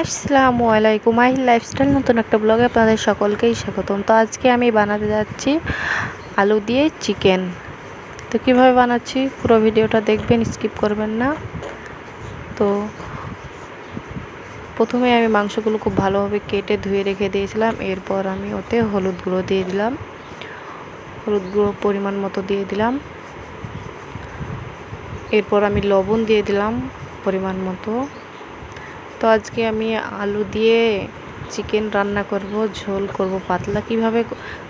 আসসালামু আলাইকুম, মাহির লাইফস্টাইল নতুন একটা ব্লগে আপনাদের সকলকেই স্বাগতম। তো আজকে আমি বানাতে যাচ্ছি আলু দিয়ে চিকেন। তো কীভাবে বানাচ্ছি পুরো ভিডিওটা দেখবেন, স্কিপ করবেন না। তো প্রথমে আমি মাংসগুলো খুব ভালোভাবে কেটে ধুয়ে রেখে দিয়েছিলাম। এরপর আমি ওতে হলুদ গুঁড়ো দিয়ে দিলাম, হলুদ গুঁড়ো পরিমাণ মতো দিয়ে দিলাম। এরপর আমি লবণ দিয়ে দিলাম পরিমাণ মতো। তো আজকে আমি আলু দিয়ে চিকেন রান্না করব, ঝোল করব পাতলা। কিভাবে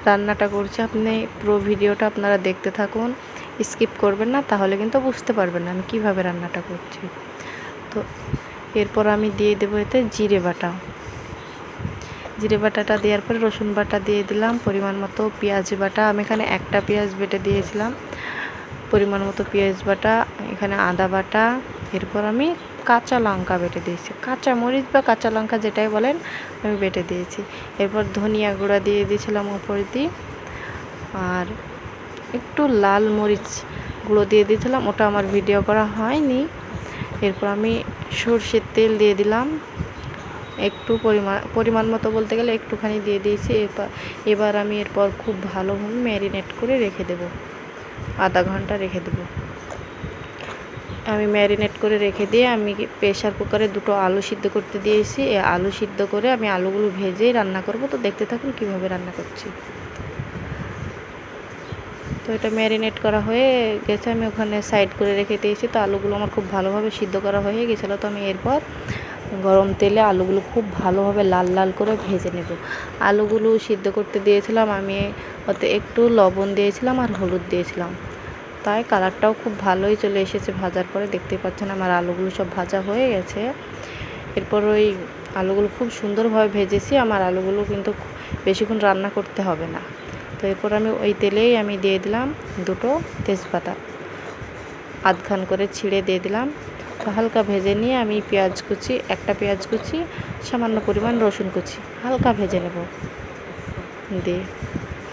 রান্নাটা করছি আপনি পুরো ভিডিওটা আপনারা দেখতে থাকুন, স্কিপ করবেন না, তাহলে কিন্তু বুঝতে পারবেন না আমি কিভাবে রান্নাটা করছি। তো এরপর আমি দিয়ে দেবো এতে জিরে বাটা। জিরে বাটাটা দেওয়ার পরে রসুন বাটা দিয়ে দিলাম পরিমাণ মতো, পেঁয়াজ বাটা আমি এখানে একটা পেঁয়াজ বেটে দিয়েছিলাম, পরিমাণ মতো পেঁয়াজ বাটা, এখানে আদা বাটা। এরপর আমি কাঁচা লঙ্কা বেটে দিয়েছি, কাঁচা মরিচ বা কাঁচা লঙ্কা যেটাই বলেন আমি বেটে দিয়েছি। এরপর ধনিয়া গুঁড়া দিয়ে দিয়েছিলাম উপর দিয়ে, আর একটু লাল মরিচ গুঁড়ো দিয়ে দিয়েছিলাম, ওটা আমার ভিডিও করা হয়নি। এরপর আমি সরষের তেল দিয়ে দিলাম একটু, পরিমাণ মতো বলতে গেলে একটুখানি দিয়ে দিয়েছি। এবার আমি এরপর খুব ভালোভাবে ম্যারিনেট করে রেখে দেব, আধা ঘন্টা রেখে দেব। আমি ম্যারিনেট করে রেখে দিয়ে আমি প্রেশার কুকারে দুটো আলু সিদ্ধ করতে দিয়েছি। এই আলু সিদ্ধ করে আমি আলুগুলো ভেজেই রান্না করব। তো দেখতে থাকুন কিভাবে রান্না করছি। তো এটা ম্যারিনেট করা হয়ে গেছে, আমি ওখানে সাইড করে রেখে দিয়েছি। তো আলুগুলো আমার খুব ভালোভাবে সিদ্ধ করা হয়ে গেছিলো। তো আমি এরপর গরম তেলে আলুগুলো খুব ভালোভাবে লাল লাল করে ভেজে নেব। আলুগুলো সিদ্ধ করতে দিয়েছিলাম আমি, ওতে একটু লবণ দিয়েছিলাম আর হলুদ দিয়েছিলাম, তাই কালারটাও খুব ভালোই চলে এসেছে ভাজার পরে। দেখতে পাচ্ছেন আমার আলুগুলো সব ভাজা হয়ে গেছে। এরপর ওই আলুগুলো খুব সুন্দরভাবে ভেজেছি, আমার আলুগুলো কিন্তু বেশিক্ষণ রান্না করতে হবে না। তো এরপর আমি ওই তেলেই আমি দিয়ে দিলাম দুটো তেজপাতা, আধখান করে ছিঁড়ে দিয়ে দিলাম। তো হালকা ভেজে নিয়ে আমি পেঁয়াজ কুচি, একটা পেঁয়াজ কুচি, সামান্য পরিমাণ রসুন কুচি হালকা ভেজে নেব। দিয়ে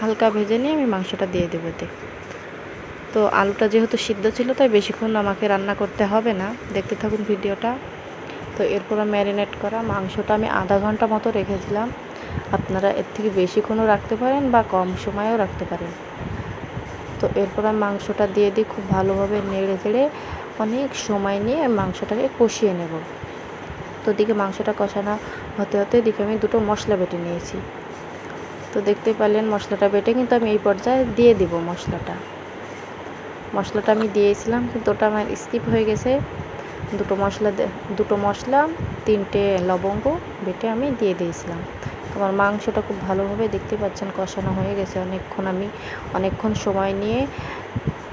হালকা ভেজে নিয়ে আমি মাংসটা দিয়ে দেবো এতে। তো আলুটা যেহেতু সিদ্ধ ছিল তাই বেশিক্ষণ আমাকে রান্না করতে হবে না, দেখতে থাকুন ভিডিওটা। তো এরপর ম্যারিনেট করা মাংসটা আমি আধা ঘন্টা মতো রেখেছিলাম। আপনারা এর থেকে বেশিক্ষণও রাখতে পারেন বা কম সময়েও রাখতে পারেন। তো এরপর আমি মাংসটা দিয়ে দিই, খুব ভালোভাবে নেড়ে চেড়ে অনেক সময় নিয়ে মাংসটাকে কষিয়ে নেব। তো দিকে মাংসটা কষানো হতে হতে দিকে আমি দুটো মশলা বেটে নিয়েছি। তো দেখতে পারলেন মশলাটা বেটে কিন্তু আমি এই পর্যায়ে দিয়ে দিব মশলাটা আমি দিয়েছিলাম, কিন্তু ওটা আমার স্কিপ হয়ে গেছে। দুটো মশলা 3টে লবঙ্গ বেটে আমি দিয়ে দিয়েছিলাম। আমার মাংসটা খুব ভালোভাবে দেখতে পাচ্ছেন কষানো হয়ে গেছে। অনেকক্ষণ সময় নিয়ে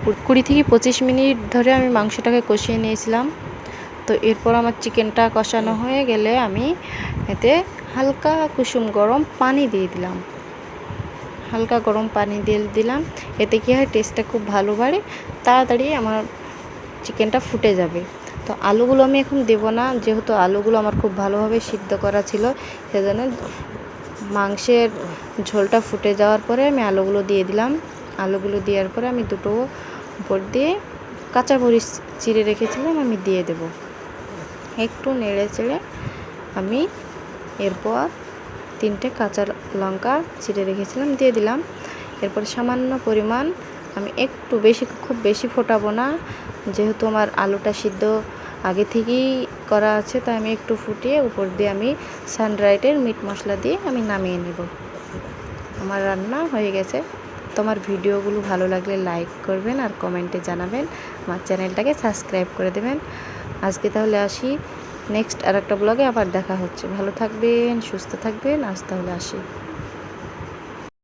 20 থেকে 25 মিনিট ধরে আমি মাংসটাকে কষিয়ে নিয়েছিলাম। তো এরপর আমার চিকেনটা কষানো হয়ে গেলে আমি এতে হালকা কুসুম গরম পানি দিয়ে দিলাম, হালকা গরম পানি দিয়ে দিলাম। এতে কী হয়, টেস্টটা খুব ভালো বাড়ে, তাড়াতাড়ি আমার চিকেনটা ফুটে যাবে। তো আলুগুলো আমি এখন দেব না, যেহেতু আলুগুলো আমার খুব ভালোভাবে সিদ্ধ করা ছিল, সেজন্য মাংসের ঝোলটা ফুটে যাওয়ার পরে আমি আলুগুলো দিয়ে দিলাম। আলুগুলো দেওয়ার পরে আমি দুটো উপর দিয়ে কাঁচামরিচ চিড়ে রেখেছিলাম আমি দিয়ে দেব। একটু নেড়ে চেড়ে আমি এরপর 3টে কাঁচা লঙ্কা চিড়ে রেখেছিলাম দিয়ে দিলাম। এরপর সামান্য পরিমাণ আমি একটু খুব বেশি ফোটাবো না, যেহেতু আমার আলুটা সিদ্ধ আগে থেকেই করা আছে, তাই আমি একটু ফুটিয়ে উপর দিয়ে আমি সানরাইডের মিট মশলা দিয়ে আমি নামিয়ে নেব। আমার রান্না হয়ে গেছে। তো আমার ভিডিওগুলো ভালো লাগলে লাইক করবেন আর কমেন্টে জানাবেন, আমার চ্যানেলটাকে সাবস্ক্রাইব করে দেবেন। আজকে তাহলে আসি, নেক্সট আর একটা ব্লগে আবার দেখা হচ্ছে। ভালো থাকবেন, সুস্থ থাকবেন, আজ তাহলে আসি।